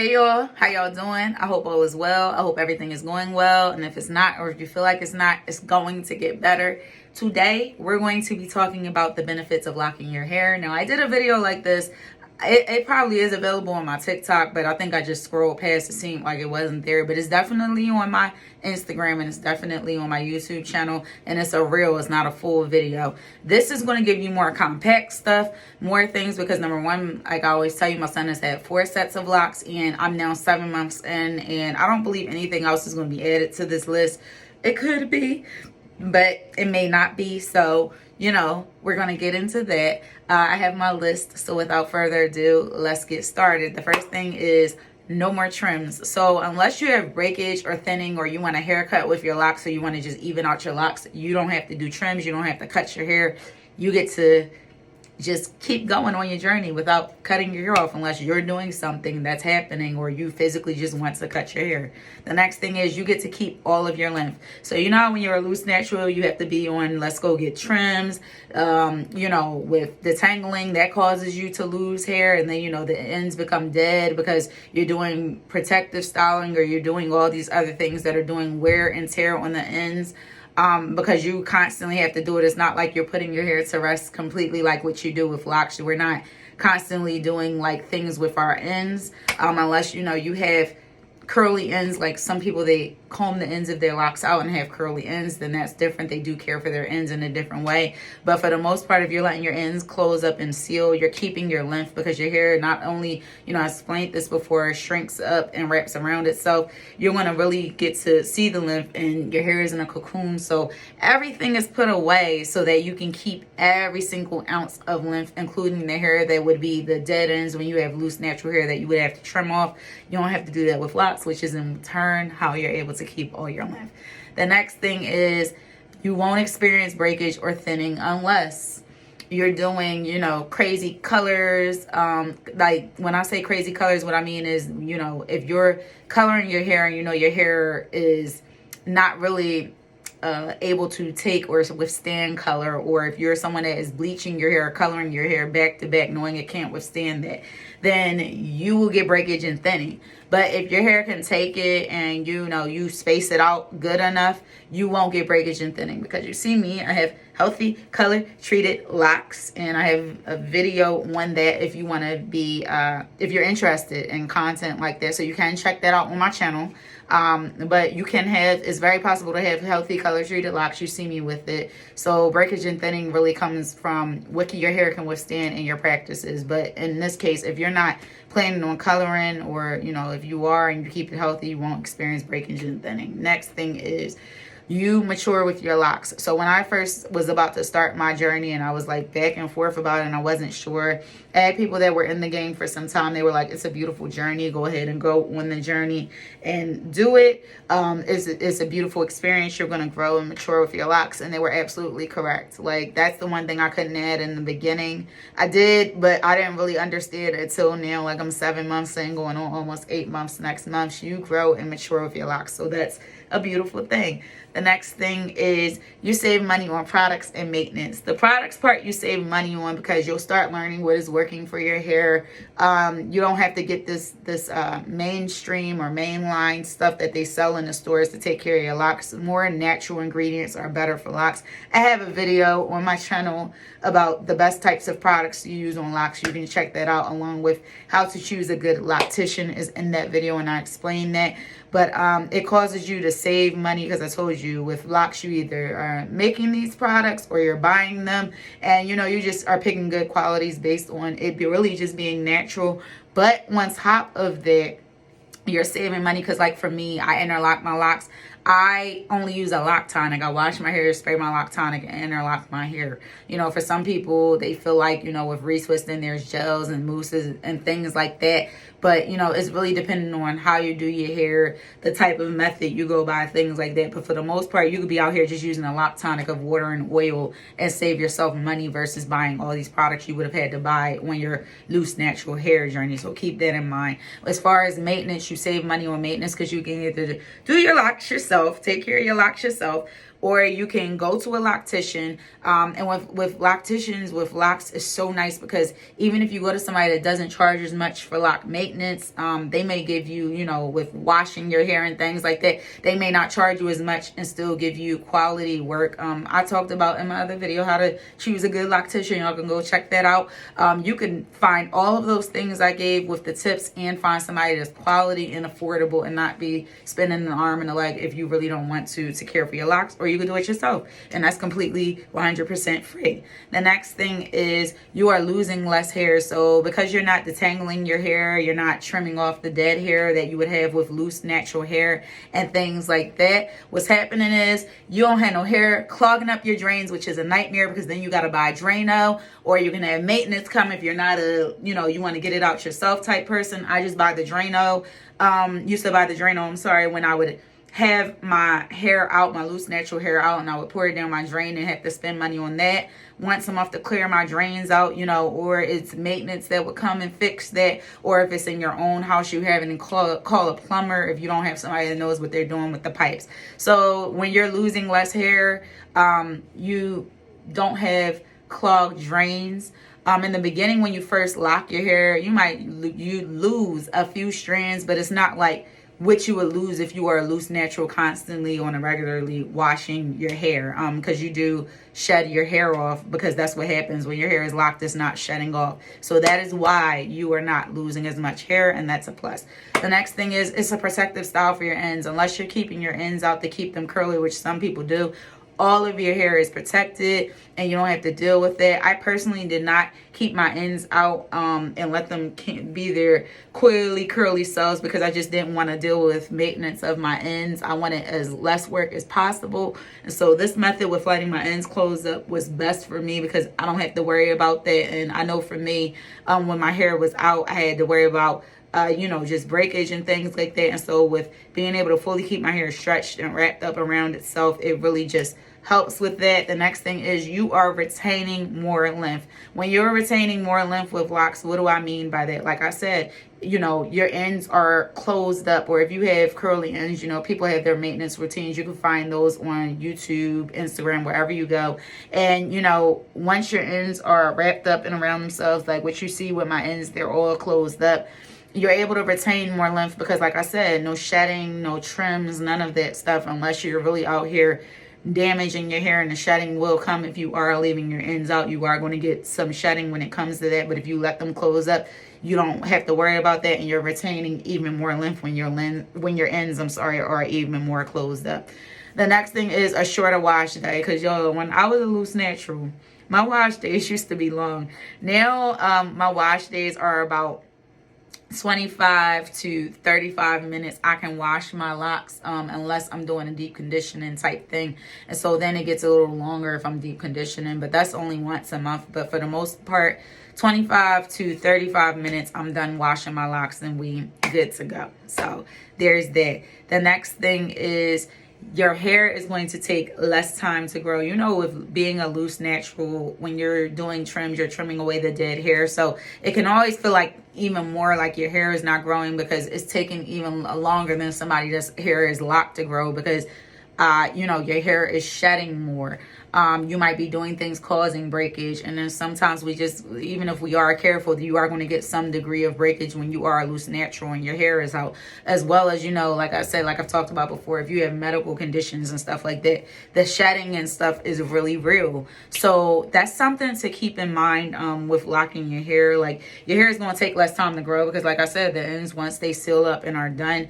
Hey y'all, how y'all doing? I hope all is well. I hope everything is going well. And if it's not, or if you feel like it's not, it's going to get better. Today, we're going to be talking about the benefits of locking your hair. Now, I did a video like this. It probably is available on my TikTok, but I think I just scrolled past. It seemed like it wasn't there, but it's definitely on my Instagram and it's definitely on my YouTube channel, and it's a reel. It's not a full video. This is going to give you more compact stuff, more things, because number one, like I always tell you, my son has had 4 sets of locks and I'm now 7 months in, and I don't believe anything else is going to be added to this list. It could be, but it may not be. So, you know, we're going to get into that. I have my list. So without further ado, let's get started. The first thing is no more trims. So unless you have breakage or thinning, or you want a haircut with your locks, or you want to just even out your locks, you don't have to do trims. You don't have to cut your hair. You get to just keep going on your journey without cutting your hair off, unless you're doing something that's happening or you physically just want to cut your hair. The next thing is you get to keep all of your length. So you know how when you're a loose natural, you have to be on let's go get trims. You know, with detangling, that causes you to lose hair, and then, you know, the ends become dead because you're doing protective styling, or you're doing all these other things that are doing wear and tear on the ends. Because you constantly have to do it. It's not like you're putting your hair to rest completely like what you do with locks. We're not constantly doing like things with our ends, unless, you know, you have curly ends. Like some people, they comb the ends of their locks out and have curly ends, then that's different. They do care for their ends in a different way. But for the most part, if you're letting your ends close up and seal, you're keeping your length, because your hair not only, you know, I explained this before, shrinks up and wraps around itself. You're going to really get to see the length, and your hair is in a cocoon. So everything is put away so that you can keep every single ounce of length, including the hair that would be the dead ends when you have loose natural hair that you would have to trim off. You don't have to do that with locks, which is in turn how you're able to keep all your length. The next thing is you won't experience breakage or thinning unless you're doing, you know, crazy colors. Like when I say crazy colors, what I mean is, you know, if you're coloring your hair and you know your hair is not really able to take or withstand color, or if you're someone that is bleaching your hair or coloring your hair back to back knowing it can't withstand that, then you will get breakage and thinning. But if your hair can take it and, you know, you space it out good enough, you won't get breakage and thinning. Because you see me, I have healthy color treated locks, and I have a video on that if you want to be if you're interested in content like that. So you can check that out on my channel. But you can have, it's very possible to have healthy color treated locks. You see me with it. So breakage and thinning really comes from what your hair can withstand in your practices. But in this case, if you're not planning on coloring, or, you know, if you are and you keep it healthy, you won't experience breakage and thinning. Next thing is you mature with your locks. So when I first was about to start my journey, and I was like back and forth about it, and I wasn't sure, I had people that were in the game for some time. They were like, it's a beautiful journey. Go ahead and go on the journey and do it. It's a beautiful experience. You're going to grow and mature with your locks. And they were absolutely correct. Like, that's the one thing I couldn't add in the beginning. I did, but I didn't really understand it until now. Like, I'm 7 months in, going on almost 8 months next month. You grow and mature with your locks. So that's a beautiful thing. The next thing is you save money on products and maintenance. The products part you save money on because you'll start learning what is working for your hair. You don't have to get this mainstream or mainline stuff that they sell in the stores to take care of your locks. More natural ingredients are better for locks. I have a video on my channel about the best types of products to use on locks. You can check that out, along with how to choose a good loctician is in that video, and I explain that. But it causes you to save money, because I told you with locks, you either are making these products or you're buying them, and, you know, you just are picking good qualities based on it really just being natural. But on top of that, you're saving money, because like for me, I interlock my locks. I only use a lock tonic. I wash my hair, spray my lock tonic, and interlock my hair. You know, for some people, they feel like, you know, with retwisting, there's gels and mousses and things like that. But, you know, it's really depending on how you do your hair, the type of method you go by, things like that. But for the most part, you could be out here just using a lock tonic of water and oil and save yourself money versus buying all these products you would have had to buy when you're loose natural hair journey. So keep that in mind. As far as maintenance, you save money on maintenance because you can either do your locks yourself, take care of your locks yourself, or you can go to a loctician. And with locticians, with locks, is so nice because even if you go to somebody that doesn't charge as much for lock maintenance, maintenance. They may give you, you know, with washing your hair and things like that, they may not charge you as much and still give you quality work. I talked about in my other video how to choose a good loctician. Y'all can go check that out. You can find all of those things I gave with the tips and find somebody that's quality and affordable and not be spending an arm and a leg if you really don't want to care for your locks, or you can do it yourself, and that's completely 100% free. The next thing is you are losing less hair. So because you're not detangling your hair, you're not trimming off the dead hair that you would have with loose natural hair and things like that, what's happening is you don't have no hair clogging up your drains, which is a nightmare because then you got to buy Drano, or you can have maintenance come if you're not a, you know, you want to get it out yourself type person. I just buy the Drano. Used to buy the Drano, I'm sorry, when I would have my hair out, my loose natural hair out, and I would pour it down my drain and have to spend money on that once a month to clear my drains out, you know, or it's maintenance that would come and fix that, or if it's in your own house, you have it and call a plumber if you don't have somebody that knows what they're doing with the pipes. So when you're losing less hair, you don't have clogged drains. In the beginning, when you first lock your hair, you lose a few strands, but it's not like what you would lose if you are loose natural constantly on a regularly washing your hair, because you do shed your hair off, because that's what happens when your hair is locked, it's not shedding off. So that is why you are not losing as much hair, and that's a plus. The next thing is it's a protective style for your ends. Unless you're keeping your ends out to keep them curly, which some people do, all of your hair is protected and you don't have to deal with that. I personally did not keep my ends out and let them be their coily curly selves because I just didn't want to deal with maintenance of my ends. I wanted as less work as possible, and so this method with letting my ends close up was best for me because I don't have to worry about that. And I know for me, when my hair was out, I had to worry about you know, just breakage and things like that. And so with being able to fully keep my hair stretched and wrapped up around itself, it really just helps with that. The next thing is you are retaining more length. When you're retaining more length with locks, what do I mean by that? Like I said, you know, your ends are closed up, or if you have curly ends, you know, people have their maintenance routines. You can find those on YouTube, Instagram, wherever you go. And, you know, once your ends are wrapped up and around themselves, like what you see with my ends, they're all closed up, you're able to retain more length because, like I said, no shedding, no trims, none of that stuff, unless you're really out here damaging your hair. And the shedding will come if you are leaving your ends out. You are going to get some shedding when it comes to that, but if you let them close up, you don't have to worry about that, and you're retaining even more length when your ends, are even more closed up. The next thing is a shorter wash day, because yo, when I was a loose natural, my wash days used to be long. Now my wash days are about 25 to 35 minutes. I can wash my locks unless I'm doing a deep conditioning type thing, and so then it gets a little longer if I'm deep conditioning, but that's only once a month. But for the most part, 25 to 35 minutes, I'm done washing my locks and we good to go. So there's that. The next thing is your hair is going to take less time to grow. You know, with being a loose natural, when you're doing trims, you're trimming away the dead hair. So it can always feel like even more like your hair is not growing because it's taking even longer than somebody that's hair is locked to grow because you know, your hair is shedding more. You might be doing things causing breakage, and then sometimes we just, even if we are careful, you are going to get some degree of breakage when you are a loose natural and your hair is out, as well as, you know, like I said, like I've talked about before, if you have medical conditions and stuff like that, the shedding and stuff is really real. So that's something to keep in mind with locking your hair. Like, your hair is going to take less time to grow because, like I said, the ends, once they seal up and are done,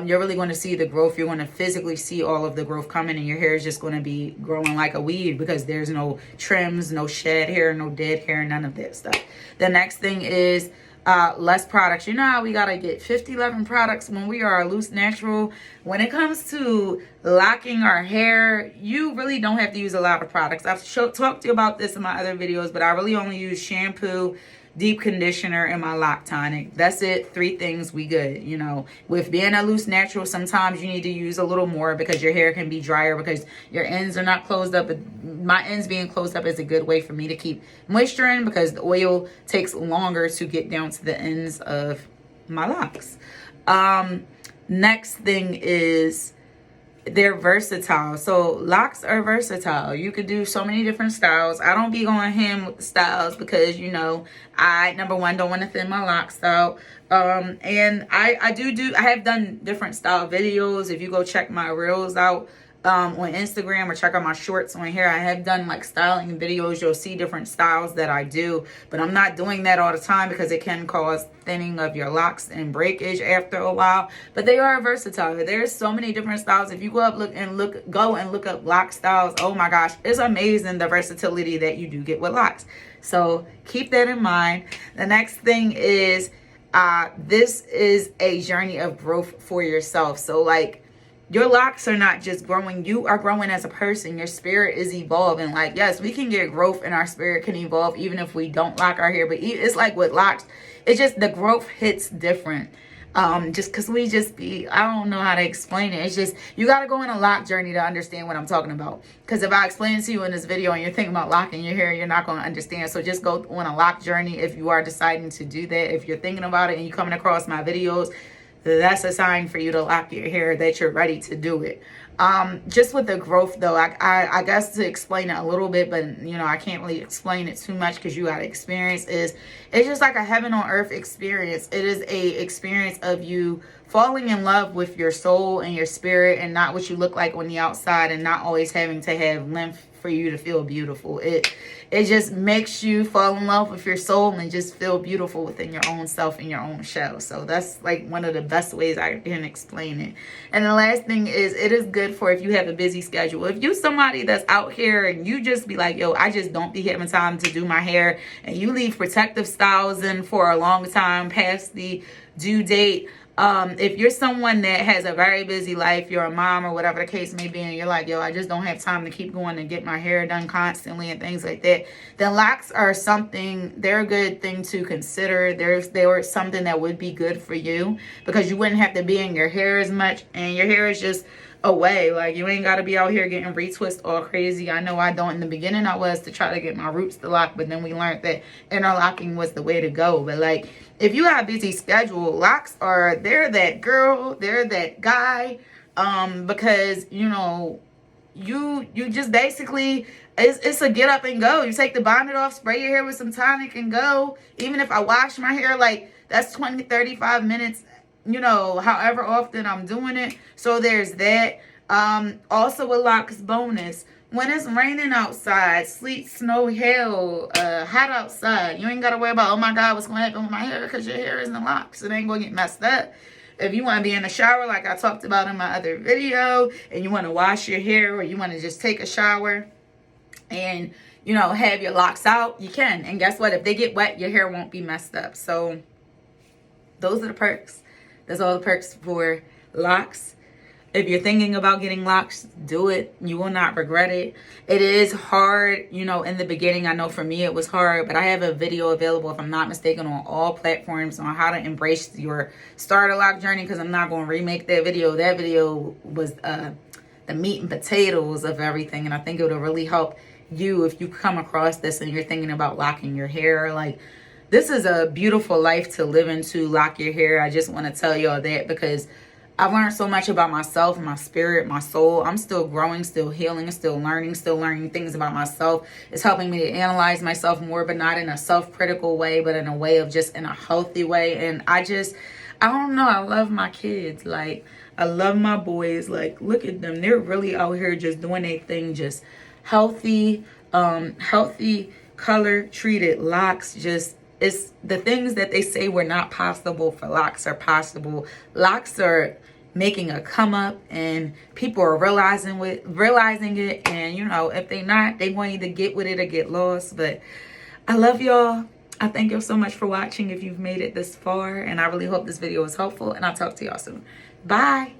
you're really going to see the growth. You're going to physically see all of the growth coming, and your hair is just going to be growing like a weed because there's no trims, no shed hair, no dead hair, none of that stuff. The next thing is less products. You know how we gotta get 50-11 products when we are a loose natural? When it comes to locking our hair, you really don't have to use a lot of products. I've talked to you about this in my other videos, but I really only use shampoo, deep conditioner, and my lock tonic. That's it. 3 things, we good. You know, with being a loose natural, sometimes you need to use a little more because your hair can be drier because your ends are not closed up. But my ends being closed up is a good way for me to keep moisture in because the oil takes longer to get down to the ends of my locks. Next thing is they're versatile. So locks are versatile. You could do so many different styles. I don't be going ham with the styles because, you know, I, number one, don't want to thin my locks out. And I have done different style videos. If you go check my reels out on Instagram or check out my shorts on here, I have done like styling videos. You'll see different styles that I do, but I'm not doing that all the time because it can cause thinning of your locks and breakage after a while. But they are versatile. There's so many different styles. If you go up go and look up lock styles, oh my gosh, it's amazing the versatility that you do get with locks. So keep that in mind. The next thing is this is a journey of growth for yourself. So like, your locks are not just growing, you are growing as a person. Your spirit is evolving. Like, yes, we can get growth and our spirit can evolve even if we don't lock our hair. But it's like with locks, it's just the growth hits different. Just because we just be, I don't know how to explain it. It's just, you got to go on a lock journey to understand what I'm talking about. Because if I explain it to you in this video and you're thinking about locking your hair, you're not going to understand. So just go on a lock journey if you are deciding to do that. If you're thinking about it and you're coming across my videos, that's a sign for you to lock your hair, that you're ready to do it. Just with the growth though, I guess to explain it a little bit, but you know, I can't really explain it too much because you got to experience it's just like a heaven on earth experience. It is a experience of you falling in love with your soul and your spirit and not what you look like on the outside, and not always having to have length for you to feel beautiful. It just makes you fall in love with your soul and just feel beautiful within your own self and your own shell. So that's like one of the best ways I can explain it. And the last thing is, it is good for if you have a busy schedule. If you somebody that's out here and you just be like, yo, I just don't be having time to do my hair, and you leave protective styles in for a long time past the due date. If you're someone that has a very busy life, you're a mom or whatever the case may be, and you're like, yo, I just don't have time to keep going and get my hair done constantly and things like that, then locks are something, they're a good thing to consider. They were something that would be good for you because you wouldn't have to be in your hair as much, and your hair is just away. Like, you ain't got to be out here getting retwist all crazy. I know I don't. In the beginning I was, to try to get my roots to lock, but then we learned that interlocking was the way to go. But like, if you have a busy schedule, locks are, they're that girl, they're that guy, because you know, you just basically, it's a get up and go. You take the bonnet off, spray your hair with some tonic and go. Even if I wash my hair, like that's 20-35 minutes, you know, however often I'm doing it. So there's that. Also a locks bonus, when it's raining outside, sleet, snow, hail, hot outside, you ain't gotta worry about, oh my god, what's gonna happen with my hair, because your hair is in locks. It ain't gonna get messed up. If you want to be in the shower like I talked about in my other video, and you want to wash your hair, or you want to just take a shower and, you know, have your locks out, you can. And guess what? If they get wet, your hair won't be messed up. So those are the perks. That's all the perks for locks. If you're thinking about getting locks, do it. You will not regret it. It is hard, you know, in the beginning. I know for me it was hard, but I have a video available, if I'm not mistaken, on all platforms on how to embrace your starter lock journey, because I'm not going to remake that video. That video was the meat and potatoes of everything, and I think it would really help you if you come across this and you're thinking about locking your hair. Like, this is a beautiful life to live into, lock your hair. I just want to tell y'all that because I've learned so much about myself, my spirit, my soul. I'm still growing, still healing, still learning things about myself. It's helping me to analyze myself more, but not in a self-critical way, but in a way of just in a healthy way. And I don't know, I love my kids. Like, I love my boys. Like, look at them. They're really out here just doing their thing, just healthy, healthy, color treated locks. Just, it's the things that they say were not possible for locks are possible. Locks are making a come up, and people are realizing it. And you know, if they not, they want you to get with it or get lost. But I love y'all. I thank y'all so much for watching if you've made it this far, and I really hope this video was helpful, and I'll talk to y'all soon. Bye.